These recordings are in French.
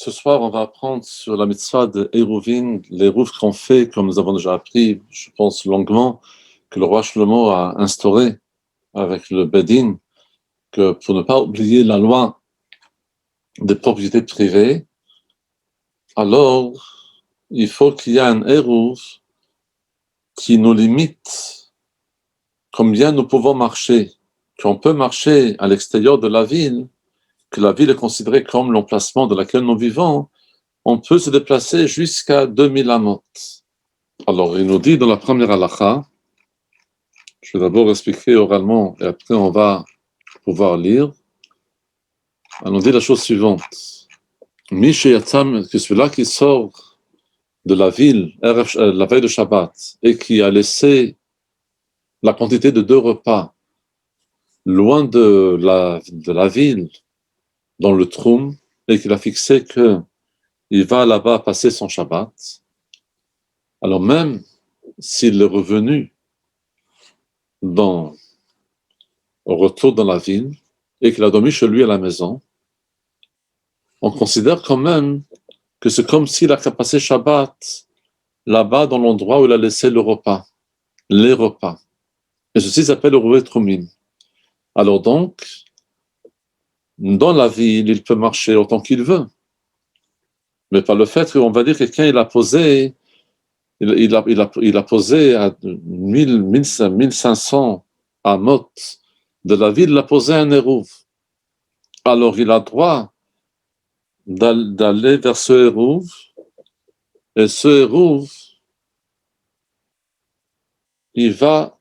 Ce soir, on va apprendre sur la mitzvah de Eruvin, les rouves qu'on fait, comme nous avons déjà appris, je pense longuement, que le roi Shlomo a instauré avec le Bedin, que pour ne pas oublier la loi des propriétés privées, alors il faut qu'il y ait un Eruv qui nous limite combien nous pouvons marcher, qu'on peut marcher à l'extérieur de la ville, que la ville est considérée comme l'emplacement dans lequel nous vivons, on peut se déplacer jusqu'à 2000 amot. Alors, il nous dit dans la première halakha, je vais d'abord expliquer oralement et après on va pouvoir lire. Il nous dit la chose suivante. Que celui-là qui sort de la ville la veille de Shabbat et qui a laissé la quantité de 2 repas loin de la ville, dans le Troum, et qu'il a fixé qu'il va là-bas passer son Shabbat, alors même s'il est revenu au retour dans la ville et qu'il a dormi chez lui à la maison, on considère quand même que c'est comme s'il a passé Shabbat là-bas dans l'endroit où il a laissé les repas. Et ceci s'appelle le Roué Troumim. Alors donc, dans la ville, il peut marcher autant qu'il veut. Mais par le fait qu'on va dire que quelqu'un il a posé à 1500 amot de la ville, il a posé un Eruv. Alors il a droit d'aller vers ce Eruv, et ce Eruv, il va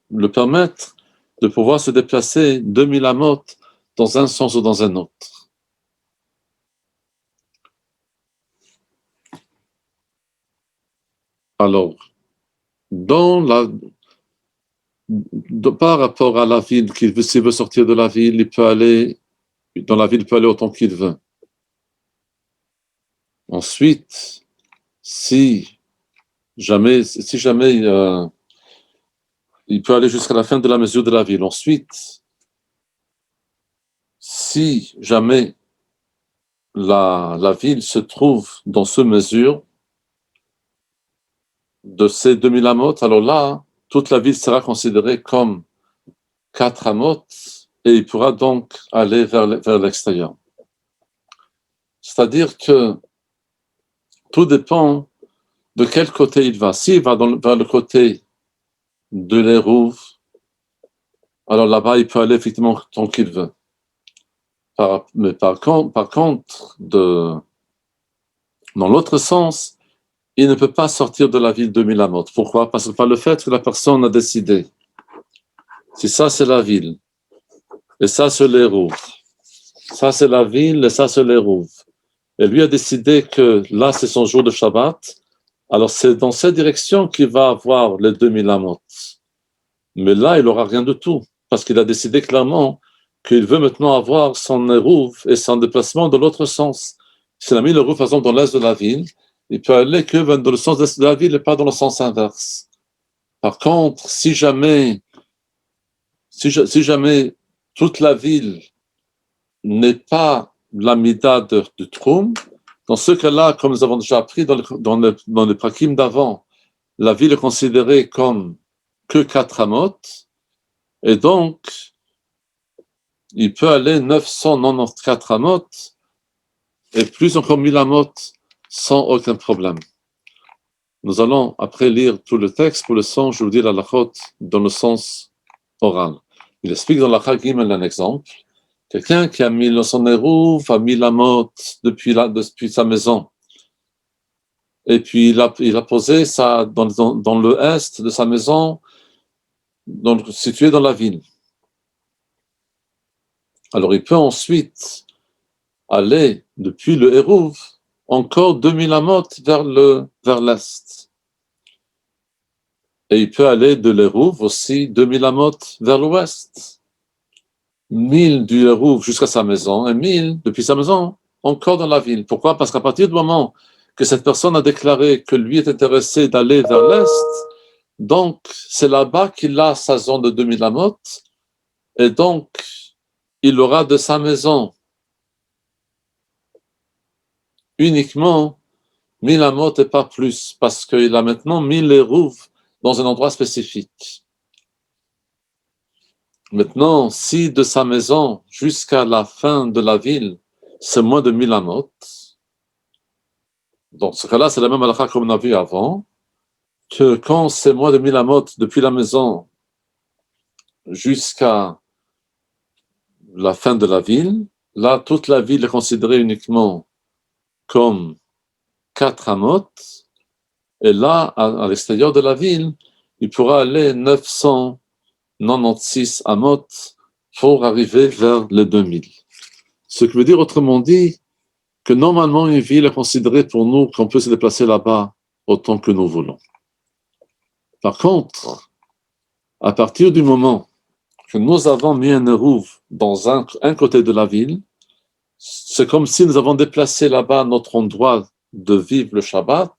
le permettre de pouvoir se déplacer 2000 amot dans un sens ou dans un autre. Alors, par rapport à la ville, s'il veut sortir de la ville, il peut aller dans la ville, il peut aller autant qu'il veut. Ensuite, si jamais il peut aller jusqu'à la fin de la mesure de la ville. Ensuite, si jamais la ville se trouve dans ce mesure de ces 2000 amot, alors là, toute la ville sera considérée comme 4 amot et il pourra donc aller vers l'extérieur. C'est-à-dire que tout dépend de quel côté il va. S'il va vers le côté de l'Eruv, alors là-bas, il peut aller effectivement tant qu'il veut. Mais par contre, dans l'autre sens, il ne peut pas sortir de la ville de Milamot. Pourquoi? Parce que par le fait que la personne a décidé, si ça c'est la ville, et ça c'est l'Eruv, ça c'est la ville, et ça c'est l'Eruv, et lui a décidé que là c'est son jour de Shabbat, alors c'est dans cette direction qu'il va avoir les 2000 amot. Mais là, il n'aura rien de tout, parce qu'il a décidé clairement qu'il veut maintenant avoir son Eruv et son déplacement dans l'autre sens. S'il a mis l'Eruv, par exemple, dans l'est de la ville, il peut aller que dans le sens de la ville et pas dans le sens inverse. Par contre, si jamais toute la ville n'est pas la mida de Troum, dans ce cas-là, comme nous avons déjà appris dans les prakim d'avant, la ville est considérée comme que 4 amot, et donc il peut aller 994 amot et plus encore 1000 amot sans aucun problème. Nous allons après lire tout le texte. Pour le sens, je vous dis la lachot dans le sens oral. Il explique dans la Chagim un exemple. Quelqu'un qui a mis son Eruv à 1000 amot depuis sa maison. Et puis il a posé ça dans le est de sa maison, situé dans la ville. Alors il peut ensuite aller depuis le Eruv encore 2000 amot vers l'est. Et il peut aller de l'Eruv aussi 2000 amot vers l'ouest. 1000 du Eruv jusqu'à sa maison et 1000 depuis sa maison encore dans la ville. Pourquoi? Parce qu'à partir du moment que cette personne a déclaré que lui est intéressé d'aller vers l'est, donc c'est là-bas qu'il a sa zone de 2000 amot et donc il aura de sa maison uniquement 1000 amot et pas plus, parce qu'il a maintenant mis les rouves dans un endroit spécifique. Maintenant, si de sa maison jusqu'à la fin de la ville, c'est moins de 1000 amot, dans ce cas-là, c'est la même halakha comme on a vu avant, que quand c'est moins de 1000 amot depuis la maison jusqu'à la fin de la ville, là, toute la ville est considérée uniquement comme 4 amot, et là, à l'extérieur de la ville, il pourra aller 996 amot pour arriver vers les 2000. Ce qui veut dire, autrement dit, que normalement, une ville est considérée pour nous qu'on peut se déplacer là-bas autant que nous voulons. Par contre, à partir du moment que nous avons mis un érouve dans un côté de la ville, c'est comme si nous avons déplacé là-bas notre endroit de vivre le Shabbat,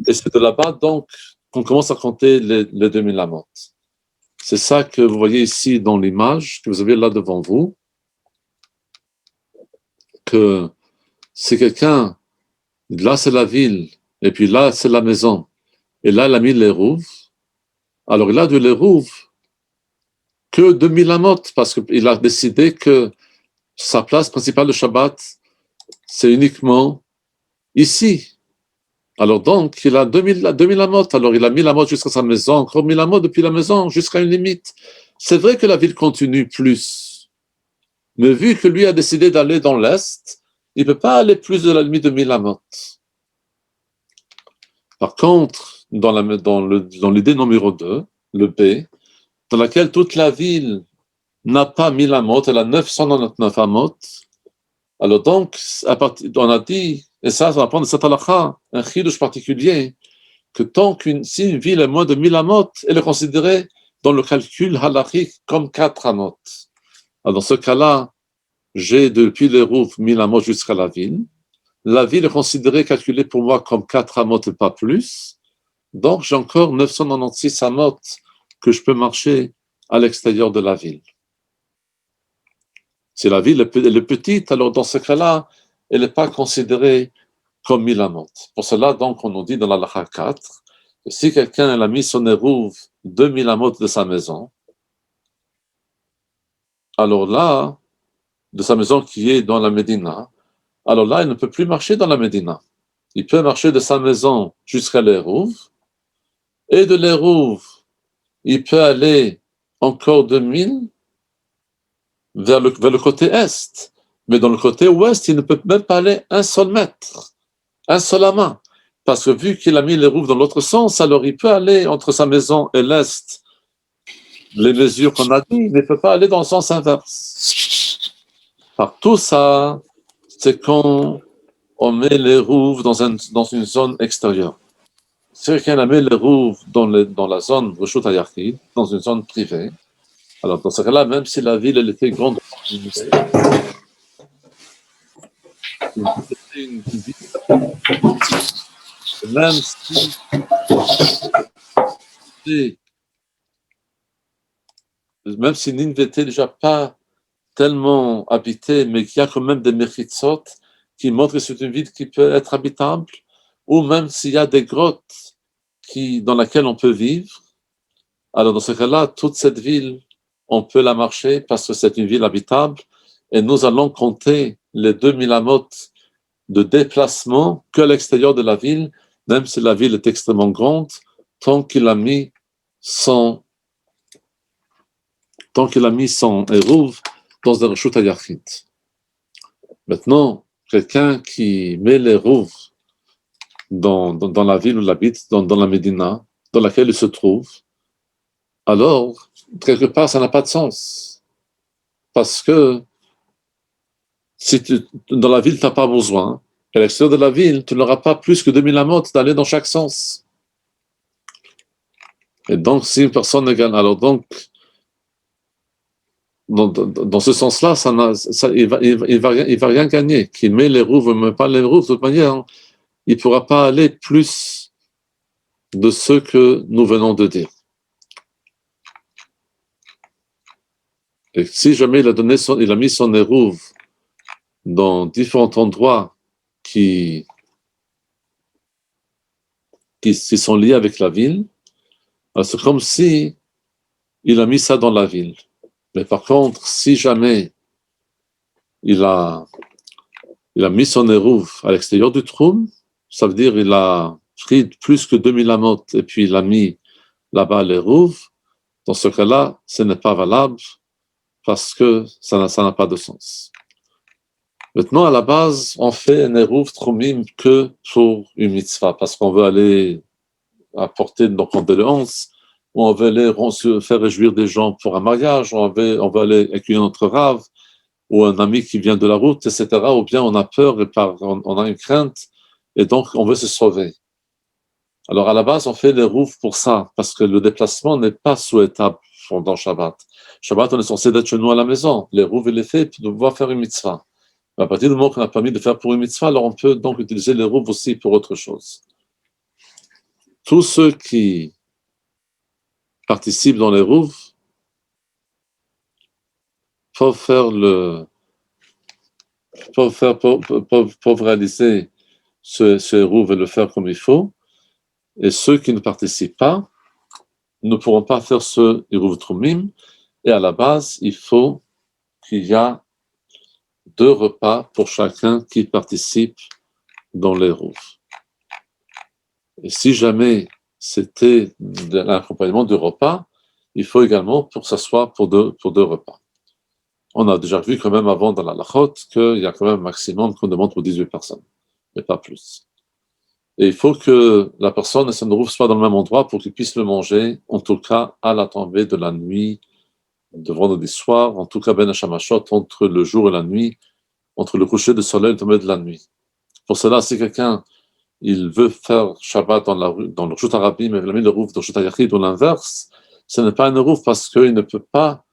et c'est de là-bas donc qu'on commence à compter les 2000 amot. C'est ça que vous voyez ici dans l'image que vous avez là devant vous, que c'est quelqu'un, là c'est la ville, et puis là c'est la maison, et là il a mis l'érouve, alors il a de l'érouve que 2000 amot, parce qu'il a décidé que sa place principale de Shabbat, c'est uniquement ici. Alors donc, il a 2000 amot, alors il a 1000 amot jusqu'à sa maison, encore 1000 amot depuis la maison, jusqu'à une limite. C'est vrai que la ville continue plus, mais vu que lui a décidé d'aller dans l'Est, il ne peut pas aller plus de la limite de 1000 amot. Par contre, dans l'idée numéro 2, le B, dans laquelle toute la ville n'a pas 1000 amot, elle a 999 amot, alors donc, on a dit, et ça va prendre de cette halakha, un chidouche particulier, que si une ville est moins de 1000 amot, elle est considérée dans le calcul halakhique comme 4 amot. Alors dans ce cas-là, j'ai depuis les roufs 1000 amot jusqu'à la ville. La ville est considérée, calculée pour moi comme 4 amot et pas plus. Donc j'ai encore 996 amot que je peux marcher à l'extérieur de la ville. Si la ville est petite, alors dans ce cas-là, elle n'est pas considérée comme 1000 amot. Pour cela, donc, on nous dit dans la halakha 4 que si quelqu'un a mis son érouve 2000 amot de sa maison, alors là, de sa maison qui est dans la Médina, alors là, il ne peut plus marcher dans la Médina. Il peut marcher de sa maison jusqu'à l'érouve, et de l'érouve, il peut aller encore 2000 vers le côté est. Mais dans le côté ouest, il ne peut même pas aller un seul mètre, un seul amas. Parce que vu qu'il a mis les roues dans l'autre sens, alors il peut aller entre sa maison et l'est, les mesures qu'on a dit, mais il ne peut pas aller dans le sens inverse. Par tout ça, c'est quand on met les roues dans une zone extérieure. Si quelqu'un a mis les roues dans la zone Reshut HaYachid, dans une zone privée, alors dans ce cas-là, même si la ville elle était grande, même si Nîmes n'était déjà pas tellement habitée, mais qu'il y a quand même des mechitsot qui montrent que c'est une ville qui peut être habitable, ou même s'il y a des grottes dans lesquelles on peut vivre, alors dans ce cas-là, toute cette ville, on peut la marcher parce que c'est une ville habitable, et nous allons compter les 2000 amot de déplacement qu'à l'extérieur de la ville, même si la ville est extrêmement grande, tant qu'il a mis son érouve dans un Reshut HaYachid. Maintenant, quelqu'un qui met les rouves dans la ville où il habite, dans la Médina, dans laquelle il se trouve, alors, quelque part, ça n'a pas de sens. Parce que si dans la ville, tu n'as pas besoin, à l'extérieur de la ville, tu n'auras pas plus que 2000 amot d'aller dans chaque sens. Et donc, si une personne ne gagne, alors donc, dans ce sens-là, il va rien gagner. Qu'il met les roues, ne met pas les roues, de toute manière, hein, il ne pourra pas aller plus de ce que nous venons de dire. Et si jamais il a mis son érouve dans différents endroits qui sont liés avec la ville, c'est comme si il a mis ça dans la ville. Mais par contre, si jamais il a mis son érouve à l'extérieur du Troum, ça veut dire il a pris plus que 2000 amot et puis il a mis là-bas l'érouve. Dans ce cas-là, ce n'est pas valable parce que ça n'a pas de sens. Maintenant, à la base, on fait un érouve troumim que pour une mitzvah parce qu'on veut aller apporter nos condoléances, ou on veut aller faire réjouir des gens pour un mariage, ou on veut aller accueillir notre rave, ou un ami qui vient de la route, etc. Ou bien on a peur et on a une crainte, et donc on veut se sauver. Alors à la base, on fait les roufs pour ça, parce que le déplacement n'est pas souhaitable pendant Shabbat. Shabbat, on est censé d'être chez nous à la maison. Les roufs, il est fait pour pouvoir faire une mitzvah. Mais à partir du moment qu'on a permis de faire pour une mitzvah, alors on peut donc utiliser les roufs aussi pour autre chose. Tous ceux qui participent dans les roufs peuvent réaliser ce rouf et le faire comme il faut. Et ceux qui ne participent pas ne pourront pas faire ce Iruv Trumim. Et à la base, il faut qu'il y ait 2 repas pour chacun qui participe dans l'Iruv. Et si jamais c'était l'accompagnement du repas, il faut également pour que ça soit pour deux repas. On a déjà vu quand même avant dans la Lachot qu'il y a quand même un maximum qu'on demande pour 18 personnes, mais pas plus. Et il faut que la personne et son Iruv soient dans le même endroit pour qu'ils puissent le manger, en tout cas à la tombée de la nuit, de vendredi soir, en tout cas Ben Hashamashot, entre le jour et la nuit, entre le coucher du soleil et le tombée de la nuit. Pour cela, si quelqu'un il veut faire Shabbat dans le Reshut HaRabim, mais il a mis le rouf dans le Reshut HaYachid ou l'inverse, ce n'est pas un rouf parce qu'il ne peut pas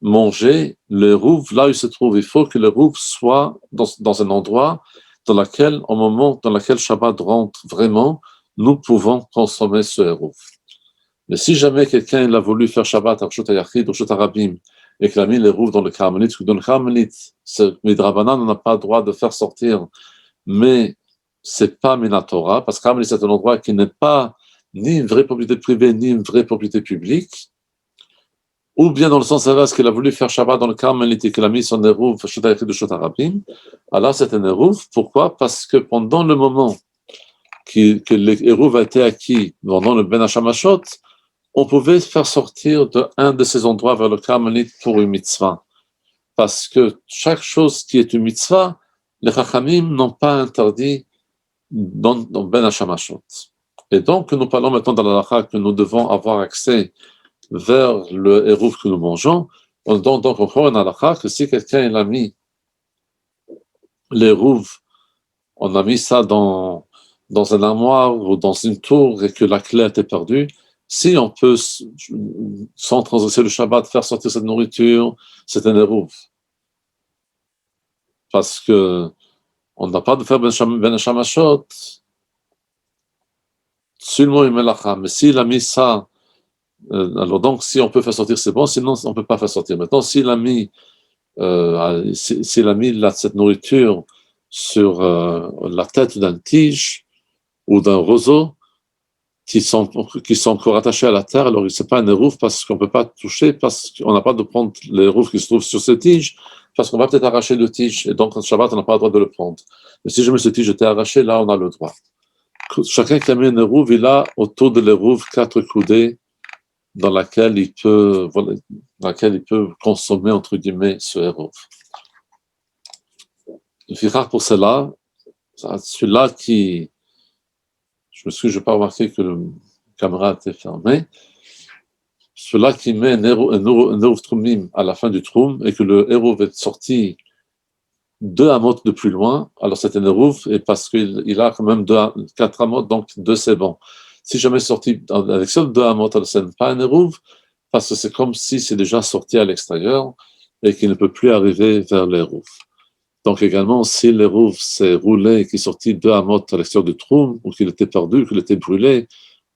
manger le rouf là où il se trouve. Il faut que le rouf soit dans un endroit au moment dans lequel Shabbat rentre vraiment, nous pouvons consommer ce rouf. Mais si jamais quelqu'un il a voulu faire Shabbat à Reshut HaYachid ou Reshut HaRabim et qu'il a mis le rouf dans le Carmélite, dans le Carmélite, Midrabanan, on n'a pas le droit de faire sortir, mais c'est pas Minatora, parce que Carmélite, c'est un endroit qui n'est pas ni une vraie propriété privée, ni une vraie propriété publique, ou bien dans le sens inverse qu'il a voulu faire Shabbat dans le Carmélite et qu'il a mis son Eruv, Reshut HaYachid ou Reshut HaRabim, alors c'est un Eruv. Pourquoi? Parce que pendant le moment que l'Eruv a été acquis, pendant le Ben Hashamashot, on pouvait faire sortir un de ces endroits vers le Carmélite pour une mitzvah. Parce que chaque chose qui est une mitzvah, les Chachamim n'ont pas interdit dans Ben Hashamashot. Et donc, nous parlons maintenant dans la halakha que nous devons avoir accès vers le Eruv que nous mangeons. Donc, on prend une halakha que si quelqu'un il a mis l'Eruv, on a mis ça dans un armoire ou dans une tour et que la clé était perdue, si on peut, sans transgresser le Shabbat, faire sortir cette nourriture, c'est un Eruv. Parce que on n'a pas de faire Ben Hashamashot, seulement une melacha. Mais s'il a mis ça, alors donc si on peut faire sortir, c'est bon, sinon on ne peut pas faire sortir. Maintenant, s'il a mis cette nourriture sur la tête d'un tige ou d'un roseau, qui sont encore attachés à la terre, alors ce n'est pas un érouf parce qu'on ne peut pas toucher, parce qu'on n'a pas de prendre l'érouf qui se trouve sur ces tiges, parce qu'on va peut-être arracher le tige, et donc en Shabbat, on n'a pas le droit de le prendre. Mais si jamais ce tige était arraché, là, on a le droit. Chacun qui a mis un érouf, il a autour de l'érouf 4 coudées dans laquelle il peut consommer, entre guillemets, ce érouf. Il fait rare pour cela, celui-là qui... Je n'ai pas remarqué que le caméra était fermée. Celui-là qui met un Eruv Trumim à la fin du Trum et que le Eruv est sorti 2 amot de plus loin, alors c'est un Eruv, et parce qu'il a quand même 4 amot, donc 2 c'est bon. Si jamais sorti avec seul 2 amot, alors ce n'est pas un Eruv, parce que c'est comme si c'est déjà sorti à l'extérieur et qu'il ne peut plus arriver vers l'Eruv. Donc également, si l'Eruv s'est roulé et qu'il est sorti 2 amot à l'extérieur du Trum, ou qu'il était perdu, qu'il était brûlé,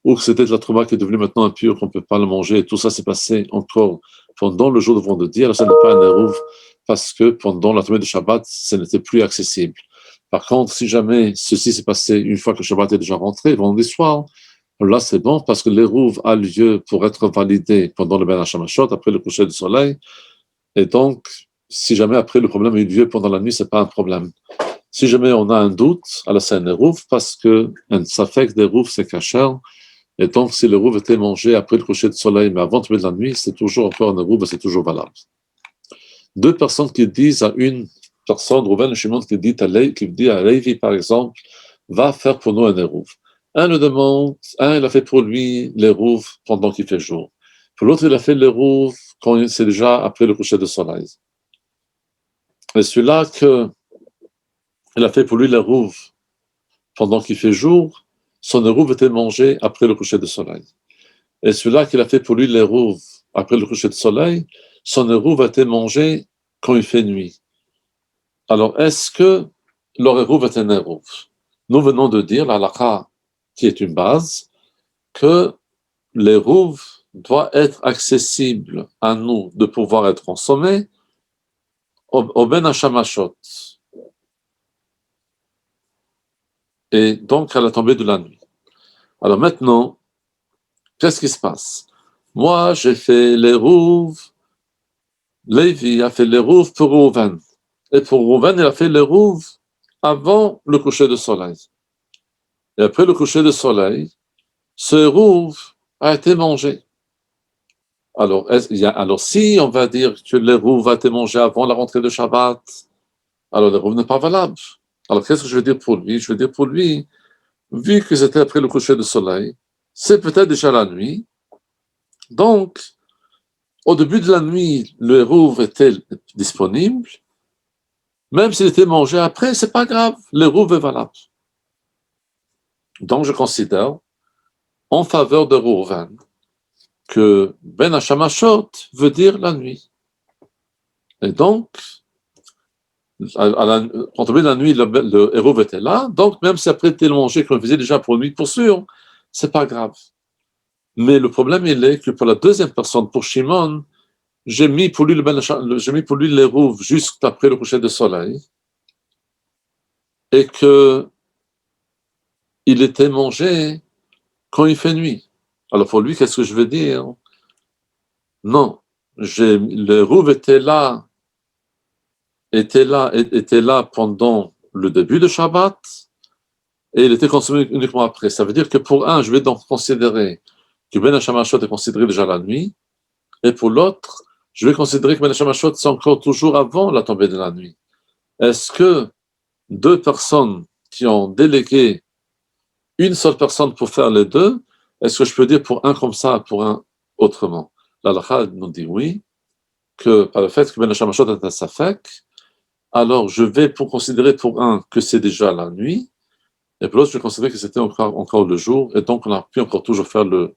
ou que c'était de la trouma qui est devenue maintenant impure, qu'on ne peut pas le manger, et tout ça s'est passé encore pendant le jour de vendredi, alors ça n'est pas un érouv, parce que pendant la tombée de Shabbat, ce n'était plus accessible. Par contre, si jamais ceci s'est passé une fois que le Shabbat est déjà rentré, vendredi soir, là c'est bon, parce que l'érouv a lieu pour être validé pendant le Ben Hashamashot, après le coucher du soleil, et donc, si jamais après le problème a eu lieu pendant la nuit, ce n'est pas un problème. Si jamais on a un doute, alors c'est un érouv, parce que un safek d'érouv, c'est kasher, et donc si l'érouv était mangé après le coucher du soleil, mais avant de tomber de la nuit, c'est toujours encore un érouv, c'est toujours valable. Deux personnes qui disent à une personne, Rouven et Shimon, qui dit à Lévi, par exemple, va faire pour nous un érouv. Un le demande, un il a fait pour lui l'érouv pendant qu'il fait jour. Pour l'autre, il a fait l'érouv quand c'est déjà après le coucher du soleil. Et celui-là il a fait pour lui l'érouv pendant qu'il fait jour, son érouv était mangé après le coucher du soleil. Et celui-là qu'il a fait pour lui l'érouv après le coucher du soleil, son érouv a été mangé quand il fait nuit. Alors, est-ce que leur érouv est un érouv? Nous venons de dire, la halakha, qui est une base, que l'érouv doit être accessible à nous de pouvoir être consommé au ben hashamashot. Et donc à la tombée de la nuit. Alors maintenant, qu'est-ce qui se passe? Moi, j'ai fait l'érouv, Lévi a fait l'érouv pour Rouven. Et pour Rouven, il a fait l'érouv avant le coucher du soleil. Et après le coucher du soleil, ce érouv a été mangé. Alors, si on va dire que l'érouv a été mangé avant la rentrée de Shabbat, alors l'érouv n'est pas valable. Alors, qu'est-ce que je veux dire pour lui? Je veux dire pour lui, vu que c'était après le coucher du soleil, c'est peut-être déjà la nuit. Donc, au début de la nuit, le érouv était disponible. Même s'il était mangé après, c'est pas grave, l'érouv est valable. Donc, je considère, en faveur de Rouven, que Ben Hashamashot veut dire la nuit. Et donc, quand on met la nuit, le héros était là, donc même si après il mangé qu'on faisait déjà pour lui, pour sûr, c'est pas grave. Mais le problème, il est que pour la deuxième personne, pour Shimon, j'ai mis pour lui l'hérouv juste après le coucher du soleil, et que il était mangé quand il fait nuit. Alors pour lui, qu'est-ce que je veux dire? Non, l'hérouv était là pendant le début de Shabbat, et il était consommé uniquement après. Ça veut dire que pour un, je vais donc considérer que Ben Hashamashot est considéré déjà la nuit, et pour l'autre, je vais considérer que Ben Hashamashot c'est encore toujours avant la tombée de la nuit. Est-ce que deux personnes qui ont délégué une seule personne pour faire les deux, est-ce que je peux dire pour un comme ça, pour un autrement? L'Alakha nous dit oui, que par le fait que Ben Hashamashot est un safek, alors je vais pour considérer pour un que c'est déjà la nuit, et pour l'autre, je considérais que c'était encore le jour, et donc on a pu encore toujours faire le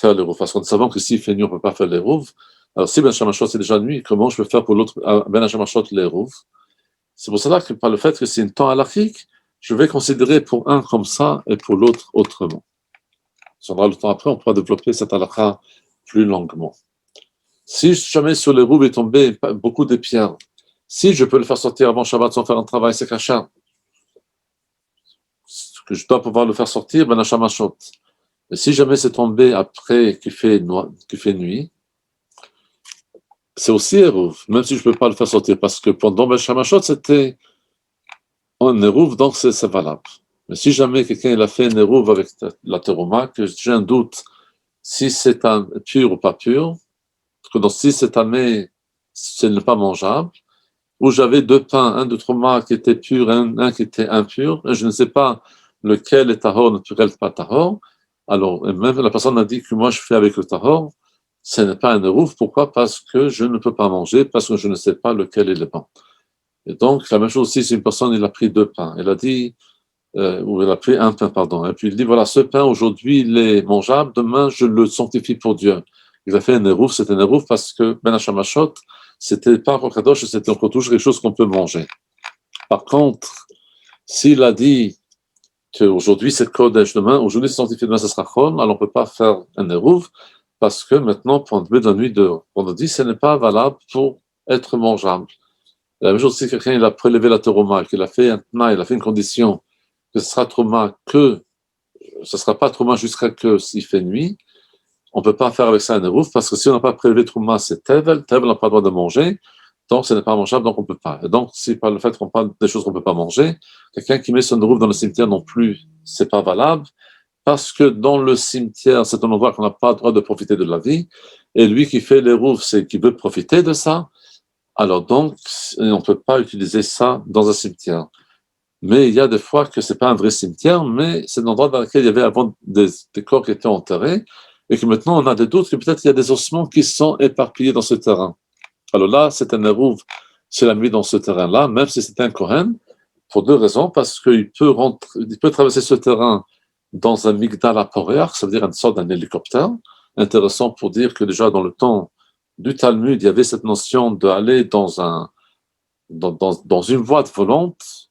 rouf. Parce qu'on savait que s'il fait nuit, on ne peut pas faire les rouf. Alors si Ben Hashamashot c'est déjà nuit, comment je peux faire pour l'autre Ben Hashamashot les rouf? C'est pour cela que par le fait que c'est une temps halachique, je vais considérer pour un comme ça et pour l'autre autrement. Si on aura le temps après, on pourra développer cette halakha plus longuement. Si jamais sur les rouf est tombé beaucoup de pierres, si je peux le faire sortir avant Shabbat sans faire un travail, c'est kachar. Que je dois pouvoir le faire sortir, Ben Hashamashot. Mais si jamais c'est tombé après qu'il fait nuit, c'est aussi Hérouv, même si je ne peux pas le faire sortir, parce que pendant Ben Hashamashot, c'était un Hérouv, donc c'est valable. Mais si jamais quelqu'un a fait un Hérouv avec la terouma, que j'ai un doute si c'est un pur ou pas pur, parce que si c'est tamé, ce n'est pas mangeable, où j'avais deux pains, un de trauma qui était pur, un qui était impur, et je ne sais pas lequel est tahor, lequel n'est pas tahor. Alors, même la personne a dit que moi je fais avec le tahor, ce n'est pas un erouf. Pourquoi? Parce que je ne peux pas manger, parce que je ne sais pas lequel est le bon. Et donc, la même chose aussi, si une personne il a pris deux pains, elle a dit, ou elle a pris un pain, pardon, et puis il dit voilà, ce pain aujourd'hui il est mangeable, demain je le sanctifie pour Dieu. Il a fait un erouf, c'est un erouf parce que Ben Hashamashot, c'était pas un kadosh, c'était encore toujours quelque chose qu'on peut manger. Par contre, s'il a dit qu'aujourd'hui c'est Kodesh, demain, aujourd'hui c'est sanctifié, demain ce sera Chol, alors on ne peut pas faire un Eruv, parce que maintenant, pour enlever la nuit de vendredi, ce n'est pas valable pour être mangeable. La même chose si quelqu'un il a prélevé la teroma, qu'il a fait un tna, il a fait une condition, que ce sera trauma que, ce ne sera pas trauma jusqu'à que s'il fait nuit, on ne peut pas faire avec ça un eruv, parce que si on n'a pas prélevé trauma, c'est tevel, tevel n'a pas le droit de manger, donc ce n'est pas mangeable, donc on ne peut pas. Et donc, si par le fait qu'on parle des choses qu'on ne peut pas manger, quelqu'un qui met son eruv dans le cimetière non plus, ce n'est pas valable, parce que dans le cimetière, c'est un endroit qu'on n'a pas le droit de profiter de la vie, et lui qui fait l'eruv, c'est qu'il veut profiter de ça, alors donc, on ne peut pas utiliser ça dans un cimetière. Mais il y a des fois que ce n'est pas un vrai cimetière, mais c'est un endroit dans lequel il y avait avant des corps qui étaient enterrés, et que maintenant on a des doutes que peut-être il y a des ossements qui sont éparpillés dans ce terrain. Alors là, c'est un eruv, c'est la nuit dans ce terrain-là, même si c'est un Kohen, pour deux raisons, parce qu'il peut traverser ce terrain dans un migdal aporéach, ça veut dire une sorte d'un hélicoptère, intéressant pour dire que déjà dans le temps du Talmud, il y avait cette notion d'aller dans une voie volante,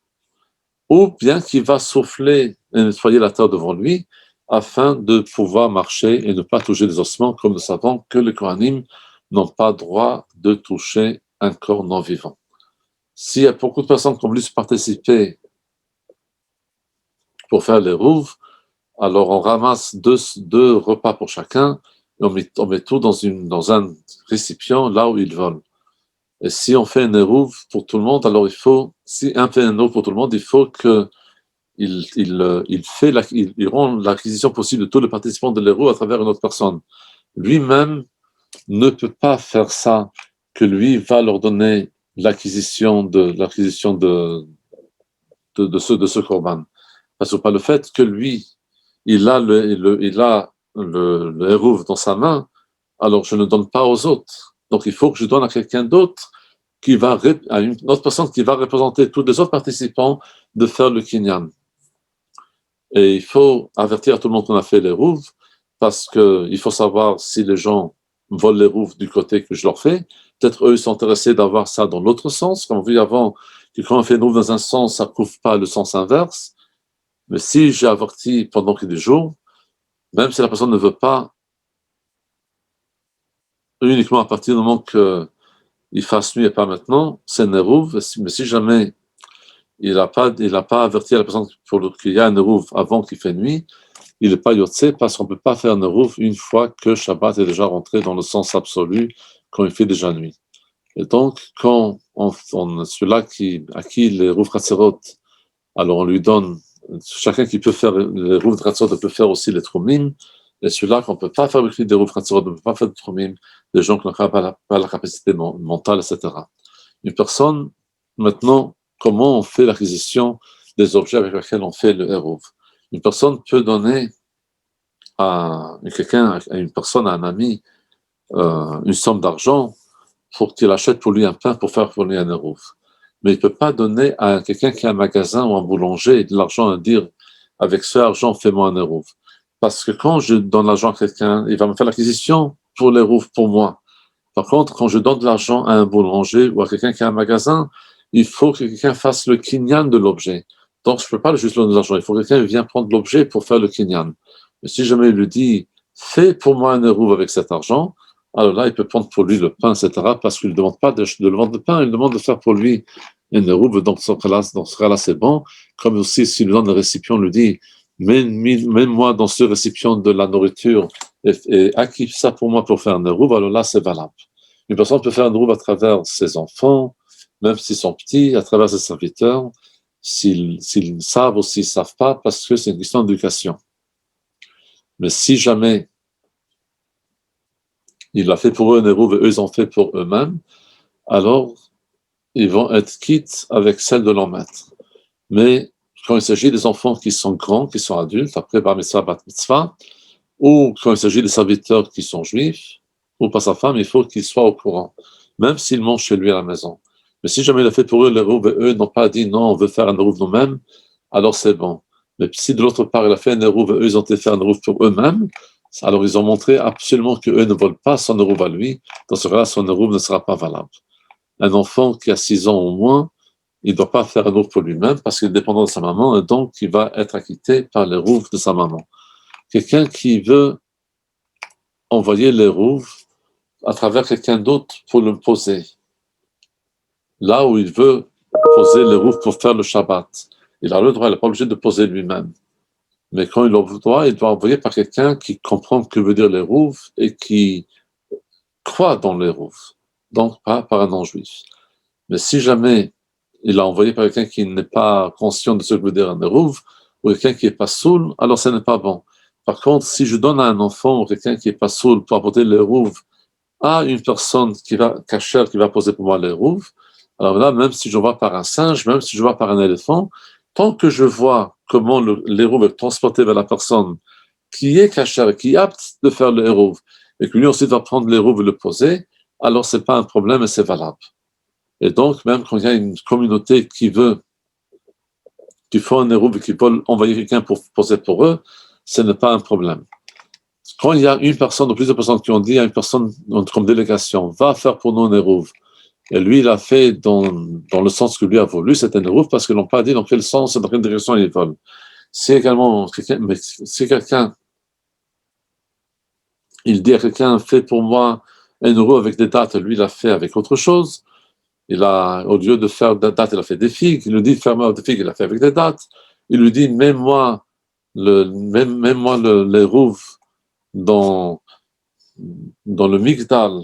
ou bien qu'il va souffler et nettoyer la terre devant lui, afin de pouvoir marcher et ne pas toucher les ossements, comme nous savons que les Kohanim n'ont pas droit de toucher un corps non vivant. S'il y a beaucoup de personnes qui ont voulu participer pour faire les rouves, alors on ramasse deux repas pour chacun, et on met tout dans un récipient là où ils veulent. Et si on fait un érouve pour tout le monde, alors si un fait un érouve pour tout le monde, il faut que il rend l'acquisition possible de tous les participants de l'héros à travers une autre personne. Lui-même ne peut pas faire ça, que lui va leur donner l'acquisition de ce korban. Parce que par le fait que lui, il a le hérouve dans sa main, alors je ne donne pas aux autres. Donc il faut que je donne à quelqu'un d'autre à une autre personne qui va représenter tous les autres participants de faire le kinyan. Et il faut avertir tout le monde qu'on a fait les rouves, parce qu'il faut savoir si les gens volent les rouves du côté que je leur fais. Peut-être eux, ils sont intéressés d'avoir ça dans l'autre sens. Comme on vu avant, que quand on fait une rouve dans un sens, ça ne couvre pas le sens inverse. Mais si j'ai averti pendant des jours, même si la personne ne veut pas, uniquement à partir du moment qu'il fasse nuit et pas maintenant, c'est une rouve. Mais si jamais il n'a pas averti la personne qu'il y a un eruv avant qu'il fait nuit, il n'est pas yotse parce qu'on ne peut pas faire un eruv une fois que Shabbat est déjà rentré dans le sens absolu, quand il fait déjà nuit. Et donc, quand celui-là à qui les eruv Chatzerot, alors on lui donne, chacun qui peut faire les eruv Chatzerot peut faire aussi les tromim, et celui-là qu'on ne peut pas faire avec lui des eruv Chatzerot, ne peut pas faire de tromim, des gens qui n'ont pas la capacité mentale, etc. Une personne, maintenant, comment on fait l'acquisition des objets avec lesquels on fait le hérouv. Une personne peut donner à une personne, à un ami, une somme d'argent pour qu'il achète pour lui un pain pour faire pour lui un hérouv. Mais il ne peut pas donner à quelqu'un qui a un magasin ou un boulanger de l'argent à dire avec ce argent, fais-moi un hérouv. Parce que quand je donne l'argent à quelqu'un, il va me faire l'acquisition pour l'hérouv pour moi. Par contre, quand je donne de l'argent à un boulanger ou à quelqu'un qui a un magasin, il faut que quelqu'un fasse le kinyan de l'objet. Donc, je ne peux pas juste donner de l'argent. Il faut que quelqu'un vienne prendre l'objet pour faire le kinyan. Mais si jamais il lui dit, fais pour moi un hérouv avec cet argent, alors là, il peut prendre pour lui le pain, etc., parce qu'il ne demande pas de le vendre de pain, il demande de faire pour lui un hérouv. Donc, dans ce cas-là, c'est bon. Comme aussi, s'il lui donne le récipient, on lui dit, mets-moi dans ce récipient de la nourriture et acquiert ça pour moi pour faire un hérouv, alors là, c'est valable. Une personne peut faire un hérouv à travers ses enfants, même s'ils sont petits, à travers ses serviteurs, s'ils savent ou s'ils ne savent pas, parce que c'est une question d'éducation. Mais si jamais il a fait pour eux un hérouv et eux, ils ont fait pour eux-mêmes, alors ils vont être quittes avec celle de leur maître. Mais quand il s'agit des enfants qui sont grands, qui sont adultes, après bar mitzvah, bat mitzvah, ou quand il s'agit des serviteurs qui sont juifs, ou pas sa femme, il faut qu'ils soient au courant, même s'ils mangent chez lui à la maison. Mais si jamais il a fait pour eux l'hérouv et eux n'ont pas dit non, on veut faire un hérouv nous-mêmes, alors c'est bon. Mais si de l'autre part il a fait un hérouv et eux ils ont été faire un hérouv pour eux-mêmes, alors ils ont montré absolument qu'eux ne veulent pas son hérouv à lui. Dans ce cas-là, son hérouv ne sera pas valable. Un enfant qui a 6 ans au moins, il ne doit pas faire un Eruv pour lui-même parce qu'il est dépendant de sa maman et donc il va être acquitté par l'Eruv de sa maman. Quelqu'un qui veut envoyer l'Eruv à travers quelqu'un d'autre pour le poser, là où il veut poser l'Eruv pour faire le Shabbat, il a le droit, il n'est pas obligé de poser lui-même. Mais quand il le doit, il doit envoyer par quelqu'un qui comprend ce que veut dire l'Eruv et qui croit dans l'Eruv, donc pas par un non-juif. Mais si jamais il l'a envoyé par quelqu'un qui n'est pas conscient de ce que veut dire un Eruv, ou quelqu'un qui n'est pas soul, alors ce n'est pas bon. Par contre, si je donne à un enfant ou quelqu'un qui n'est pas soul pour apporter l'Eruv à une personne qui va cacher, qui va poser pour moi l'Eruv, alors là, même si je vois par un singe, même si je vois par un éléphant, tant que je vois comment l'Eruv est transporté vers la personne qui est caché, qui est apte de faire l'Eruv, et que lui aussi va prendre l'Eruv et le poser, alors ce n'est pas un problème et c'est valable. Et donc, même quand il y a une communauté qui fait un Eruv et qui veut envoyer quelqu'un pour poser pour eux, ce n'est pas un problème. Quand il y a une personne ou plusieurs personnes qui ont dit à une personne comme délégation, va faire pour nous un Eruv, et lui, il a fait dans le sens que lui a voulu, c'est un Eruv parce qu'ils n'ont pas dit dans quel sens et dans quelle direction ils veulent. Si quelqu'un, il dit à quelqu'un, fais pour moi un Eruv avec des dates, lui, il a fait avec autre chose. Au lieu de faire des dates, il a fait des figues. Il lui dit, fais-moi des figues, il a fait avec des dates. Il lui dit, mets-moi l'Eruv dans le Migdal,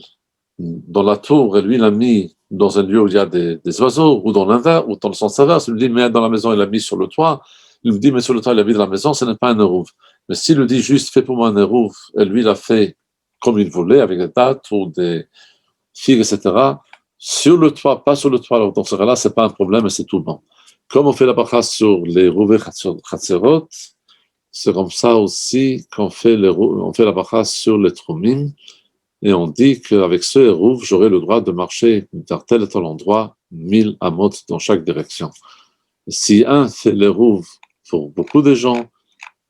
dans la tour, et lui, il l'a mis dans un lieu où il y a des oiseaux, ou dans l'inverse, ou dans le sens inverse. Il lui dit, mais dans la maison, il l'a mis sur le toit. Il lui dit, mais sur le toit, il l'a mis dans la maison, ce n'est pas un Eruv. Mais s'il lui dit juste, fais pour moi un Eruv, et lui, il a fait comme il voulait, avec des dates ou des figues, etc., sur le toit, pas sur le toit, alors dans ce cas-là, ce n'est pas un problème et c'est tout bon. Comme on fait la bracha sur les Rouvé Chatzerot, c'est comme ça aussi qu'on fait la bracha sur les Trumim, et on dit qu'avec ce Eruv, j'aurai le droit de marcher vers tel et tel endroit, 1000 amot dans chaque direction. Si un fait l'Eruv pour beaucoup de gens,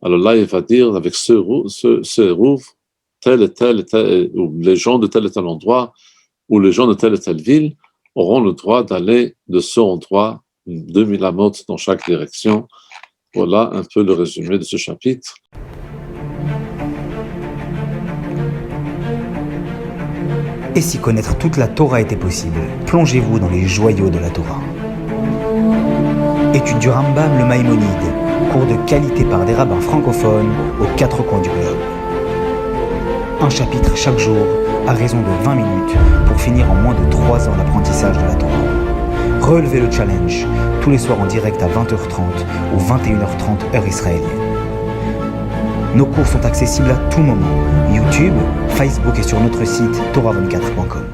alors là, il va dire avec ce Eruv, tel et tel, ou les gens de tel et tel endroit, où les gens de telle et telle ville auront le droit d'aller de ce endroit 2000 amot dans chaque direction. Voilà un peu le résumé de ce chapitre. Et si connaître toute la Torah était possible, plongez-vous dans les joyaux de la Torah. Étude du Rambam, le Maïmonide, cours de qualité par des rabbins francophones aux 4 coins du globe. Un chapitre chaque jour, à raison de 20 minutes, pour finir en moins de 3 ans l'apprentissage de la Torah. Relevez le challenge, tous les soirs en direct à 20h30 ou 21h30 heure israélienne. Nos cours sont accessibles à tout moment, YouTube, Facebook et sur notre site torah24.com.